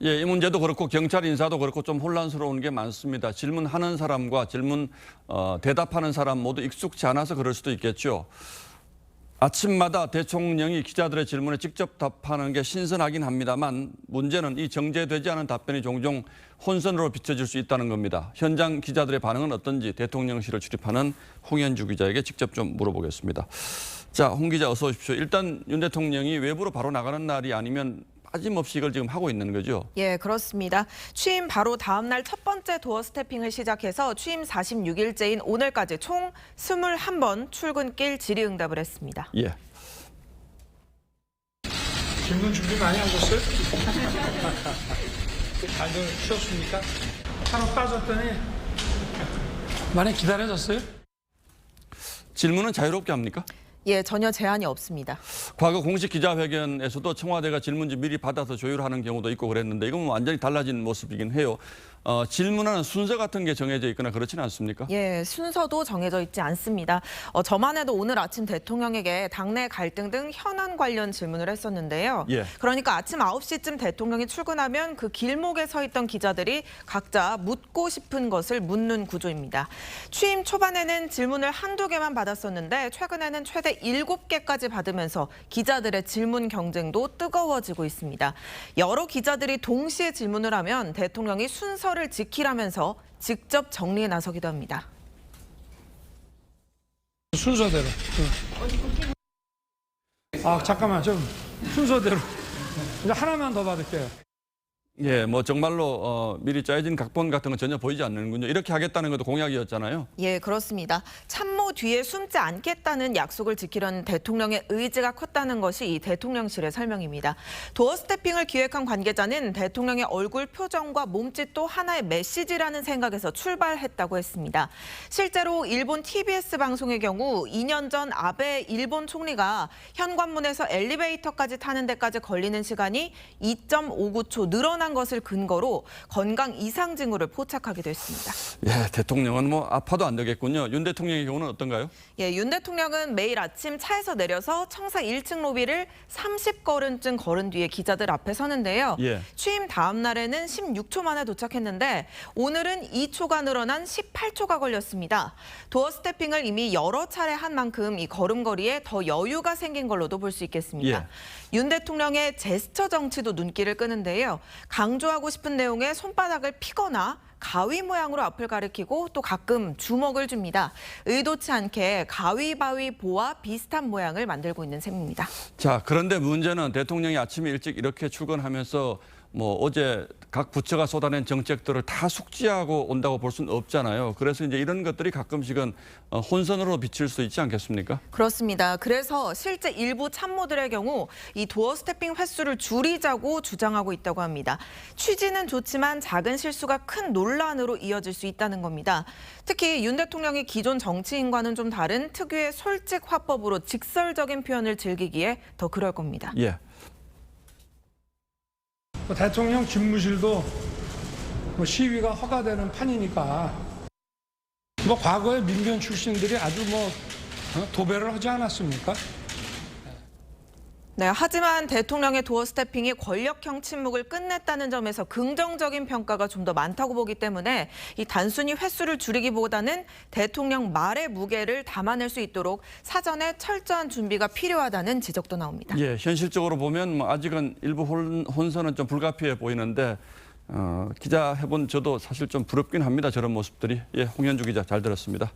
예, 이 문제도 그렇고 경찰 인사도 그렇고 좀 혼란스러운 게 많습니다. 질문하는 사람과 대답하는 사람 모두 익숙치 않아서 그럴 수도 있겠죠. 아침마다 대통령이 기자들의 질문에 직접 답하는 게 신선하긴 합니다만 문제는 이 정제되지 않은 답변이 종종 혼선으로 비춰질 수 있다는 겁니다. 현장 기자들의 반응은 어떤지 대통령실을 출입하는 홍현주 기자에게 직접 좀 물어보겠습니다. 자, 홍 기자 어서 오십시오. 일단 윤 대통령이 외부로 바로 나가는 날이 아니면 빠짐없이 이걸 지금 하고 있는 거죠? 예, 그렇습니다. 취임 바로 다음 날 첫 번째 도어 스태핑을 시작해서 취임 46일째인 오늘까지 총 21번 출근길 질의응답을 했습니다. 예. 질문 준비 많이 하셨어요? 잘들 쉬었습니까? 하루 빠졌더니 많이 기다려졌어요? 질문은 자유롭게 합니까? 예, 전혀 제한이 없습니다. 과거 공식 기자회견에서도 청와대가 질문지 미리 받아서 조율하는 경우도 있고 그랬는데 이건 완전히 달라진 모습이긴 해요. 질문하는 순서 같은 게 정해져 있거나 그렇지는 않습니까? 예, 순서도 정해져 있지 않습니다. 저만 해도 오늘 아침 대통령에게 당내 갈등 등 현안 관련 질문을 했었는데요. 예. 그러니까 아침 9시쯤 대통령이 출근하면 그 길목에 서 있던 기자들이 각자 묻고 싶은 것을 묻는 구조입니다. 취임 초반에는 질문을 한두 개만 받았었는데 최근에는 최대 7개까지 받으면서 기자들의 질문 경쟁도 뜨거워지고 있습니다. 여러 기자들이 동시에 질문을 하면 대통령이 순서를 지키라면서 직접 정리에 나서기도 합니다. 순서대로. 잠깐만 좀 순서대로. 이제 하나만 더 받을게요. 예, 뭐 정말로 미리 짜여진 각본 같은 건 전혀 보이지 않는군요. 이렇게 하겠다는 것도 공약이었잖아요. 예, 그렇습니다. 참모 뒤에 숨지 않겠다는 약속을 지키려는 대통령의 의지가 컸다는 것이 이 대통령실의 설명입니다. 도어 스태핑을 기획한 관계자는 대통령의 얼굴 표정과 몸짓도 하나의 메시지라는 생각에서 출발했다고 했습니다. 실제로 일본 TBS 방송의 경우 2년 전 아베 일본 총리가 현관문에서 엘리베이터까지 타는 데까지 걸리는 시간이 2.59초 늘어난 것을 근거로 건강 이상 징후를 포착하기도 했습니다. 예, 대통령은 뭐 아파도 안 되겠군요. 윤 대통령의 경우는 어떤가요? 예, 윤 대통령은 매일 아침 차에서 내려서 청사 1층 로비를 30걸음쯤 걸은 뒤에 기자들 앞에 서는데요. 예. 취임 다음 날에는 16초 만에 도착했는데 오늘은 2초가 늘어난 18초가 걸렸습니다. 도어 스태핑을 이미 여러 차례 한 만큼 이 걸음걸이에 더 여유가 생긴 걸로도 볼 수 있겠습니다. 예. 윤 대통령의 제스처 정치도 눈길을 끄는데요. 강조하고 싶은 내용에 손바닥을 피거나 가위 모양으로 앞을 가리키고 또 가끔 주먹을 줍니다. 의도치 않게 가위바위보와 비슷한 모양을 만들고 있는 셈입니다. 자, 그런데 문제는 대통령이 아침에 일찍 이렇게 출근하면서 뭐 어제 각 부처가 쏟아낸 정책들을 다 숙지하고 온다고 볼 수는 없잖아요. 그래서 이제 이런 것들이 가끔씩은 혼선으로 비칠 수 있지 않겠습니까? 그렇습니다. 그래서 실제 일부 참모들의 경우 이 도어 스태핑 횟수를 줄이자고 주장하고 있다고 합니다. 취지는 좋지만 작은 실수가 큰 논란으로 이어질 수 있다는 겁니다. 특히 윤 대통령이 기존 정치인과는 좀 다른 특유의 솔직 화법으로 직설적인 표현을 즐기기에 더 그럴 겁니다. 예. 대통령 집무실도 시위가 허가되는 판이니까 과거에 민변 출신들이 아주 도배를 하지 않았습니까? 네, 하지만 대통령의 도어 스태핑이 권력형 침묵을 끝냈다는 점에서 긍정적인 평가가 좀 더 많다고 보기 때문에 이 단순히 횟수를 줄이기보다는 대통령 말의 무게를 담아낼 수 있도록 사전에 철저한 준비가 필요하다는 지적도 나옵니다. 예, 현실적으로 보면 뭐 아직은 일부 혼선은 좀 불가피해 보이는데 기자 해본 저도 사실 좀 부럽긴 합니다. 저런 모습들이. 예, 홍현주 기자 잘 들었습니다.